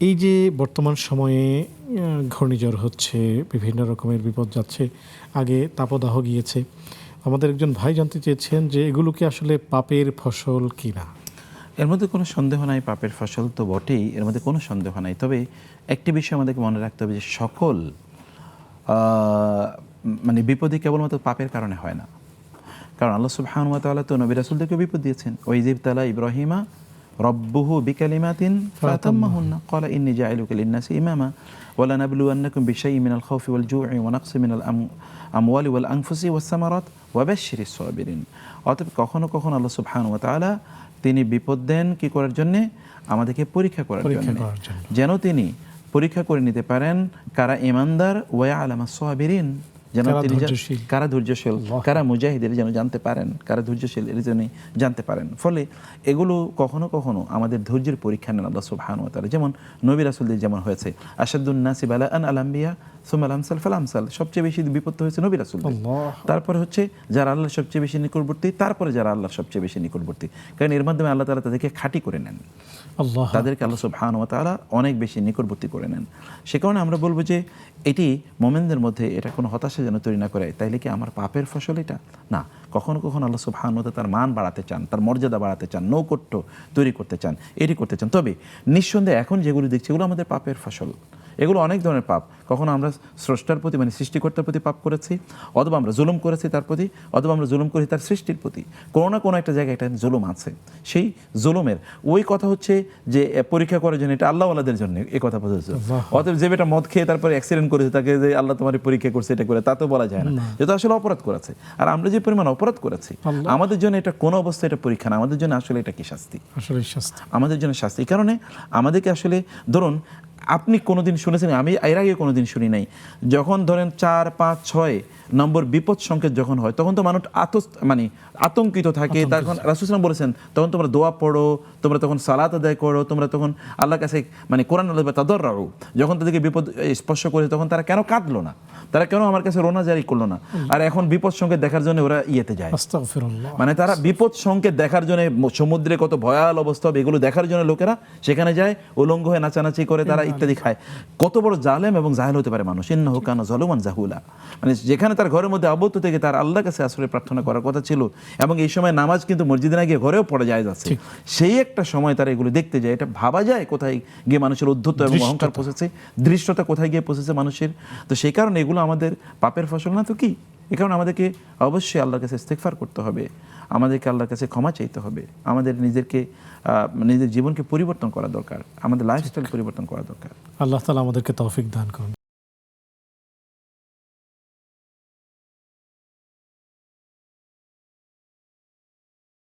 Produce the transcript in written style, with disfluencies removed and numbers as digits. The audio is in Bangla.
এই যে বর্তমান সময়ে ঘূর্ণিঝড় হচ্ছে, বিভিন্ন রকমের বিপদ যাচ্ছে, আগে তাপদাহ গিয়েছে, আমাদের একজন ভাই জানতে চেয়েছেন যে এগুলো কি আসলে পাপের ফসল কিনা? এর মধ্যে কোনো সন্দেহ নাই, পাপের ফসল তো বটেই, এর মধ্যে কোনো সন্দেহ নাই। তবে একটি বিষয় আমাদেরকে মনে রাখতে হবে যে সকল মানে বিপদই কেবলমাত্র পাপের কারণে হয় না। কারণ আল্লাহ সুবহানাহু ওয়া তাআলা তো নবী রাসূলদেরকে বিপদ দিয়েছেন। ওয়াইয ইবতালা ইব্রাহিমা রব্বুহু বিকালিমাতিন ফাতাম্মাহুন্না ক্বালা ইন্নী জাইলুকা লিন-নাসি ইমামা ওয়া লানাবলুওয়ান্নাকুম বিশাইইন মিনাল খাউফি ওয়াল জু'i ওয়া নাকসিম মিনাল আমওয়ালি ওয়াল আনফুসি ওয়াস সামারাত ওয়া বাশশিরিস সাবিরিন। অতএব কখনো কখনো আল্লাহ সুবহানাহু ওয়া তাআলা তিনি বিপদ দেন কি করার জন্যে? আমাদেরকে পরীক্ষা করার জন্য, যেন তিনি পরীক্ষা করে নিতে পারেন কারা ঈমানদার, ওয়া ইয়ালামাস সাবিরিন, যেন তিনি কারা ধৈর্যশীল, কারা মুজাহিদের যেন জানতে পারেন, কারা ধৈর্যশীল এর জন্য জানতে পারেন। ফলে এগুলো কখনো কখনো আমাদের ধৈর্যের পরীক্ষা নেন আল্লাহ সুবহানাহু ওয়া তাআলা। যেমন নবী রাসূলদের যেমন হয়েছে, আশাদ্দুন নাসি বালাআন আল আম্বিয়া সুম্মা আল আমসাল ফাল আমসাল, সবচেয়ে বেশি বিপদ হয়েছে নবী রাসূলদের, তারপরে হচ্ছে যারা আল্লাহর সবচেয়ে বেশি নিকটবর্তী, তারপরে যারা আল্লাহর সবচেয়ে বেশি নিকটবর্তী। কারণ এর মাধ্যমে আল্লাহ তাআলা তাদেরকে খাঁটি করে নেন, তাদেরকে আল্লাহ সুবহানাহু ওয়া তাআলা অনেক বেশি নিকটবর্তী করে নেন। সে কারণে আমরা বলবো যে এটি মোমেনদের মধ্যে এটা কোনো হতাশা যেন তৈরি না করে। তাইলে কি আমার পাপের ফসল এটা? না, কখনো কখনো আল্লাহ সুবহানাহু ওয়া তাআলা তার মান বাড়াতে চান, তার মর্যাদা বাড়াতে চান, নৈকট্য তৈরি করতে চান, এটি করতে চান। তবে নিঃসন্দেহে এখন যেগুলো দেখছি এগুলো আমাদের পাপের ফসল। এগুলো অনেক ধরনের পাপ। কখনো আমরা স্রষ্টার প্রতি মানে সৃষ্টিকর্তার প্রতি পাপ করেছি, অথবা আমরা জুলুম করেছি তার প্রতি, অথবা আমরা জুলুম করেছি তার সৃষ্টির প্রতি। কোনো না কোনো একটা জায়গায় একটা জুলুম আছে। সেই জুলুমের ওই কথা হচ্ছে যে পরীক্ষা করার জন্য, এটা আল্লাহ ওয়ালাদের জন্য এই কথা বোঝাচ্ছে। অতএব যে বেটা মদ খেয়ে তারপরে অ্যাক্সিডেন্ট করেছে তাকে যে আল্লাহ তোমার পরীক্ষা করছে এটা করে, তা তো বলা যায় না, যেটা আসলে অপরাধ করেছে। আর আমরা যে পরিমাণ অপরাধ করেছি, আমাদের জন্য এটা কোনো অবস্থায় এটা পরীক্ষা না, আমাদের জন্য আসলে এটা কি শাস্তি, আমাদের জন্য শাস্তি। এই কারণে আমাদেরকে আসলে ধরুন, আপনি কোনোদিন শুনেছেন, আমি এর আগে কোনোদিন শুনি নাই, যখন ধরেন 4, 5, 6 নম্বর বিপদ সংকেত যখন হয় তখন তো মানুষ আতঙ্কিত থাকে। তখন রাসূল সাল্লাল্লাহু আলাইহি ওয়াসাল্লাম বলেছেন তখন তোমরা দোয়া পড়ো, তোমরা তখন সালাত আদায় করো, তোমরা তখন আল্লাহর কাছে কোরআন তাদাররু। যখন তাদেরকে বিপদ স্পর্শ করেছে তখন তারা কেন কাঁদলো না, তারা কেন আমার কাছে রোনা জারি করলো না? আর এখন বিপদ সংকেত দেখার জন্য ওরা ইয়েতে যায়, তারা বিপদ সংকেত দেখার জন্য, সমুদ্রে কত ভয়াল অবস্থা হবে এগুলো দেখার জন্য লোকেরা সেখানে যায়, উলঙ্গ হয়ে নাচানাচি করে তারা ইত্যাদি খায়। কত বড় জালেম এবং জাহেল হতে পারে মানুষ! ইন্নাহু কানা যালুমান জাহুলা। যেখানে তার ঘরের মধ্যে আবদ্ধ থেকে তার আল্লাহর কাছে আশ্রয় প্রার্থনা করার কথা ছিল, এবং এই সময় নামাজ কিন্তু মসজিদে না গিয়ে ঘরেও পড়া যায় যাচ্ছে, সেই একটা সময় তারা এগুলো দেখতে যায়। এটা ভাবা যায় কোথায় গিয়ে মানুষের উদ্ধত এবং অহংকার পৌঁছেছে, দৃষ্টতা কোথায় গিয়ে পৌঁছেছে মানুষের। তো সেই কারণে এগুলো আমাদের পাপের ফসল না তো কি? এই কারণে আমাদেরকে অবশ্যই আল্লাহর কাছে ইস্তিগফার করতে হবে, আমাদেরকে আল্লাহর কাছে ক্ষমা চাইতে হবে, আমাদের নিজের জীবনকে পরিবর্তন করা দরকার, আমাদের লাইফস্টাইল পরিবর্তন করা দরকার। আল্লাহ তাআলা আমাদেরকে তৌফিক দান করুন।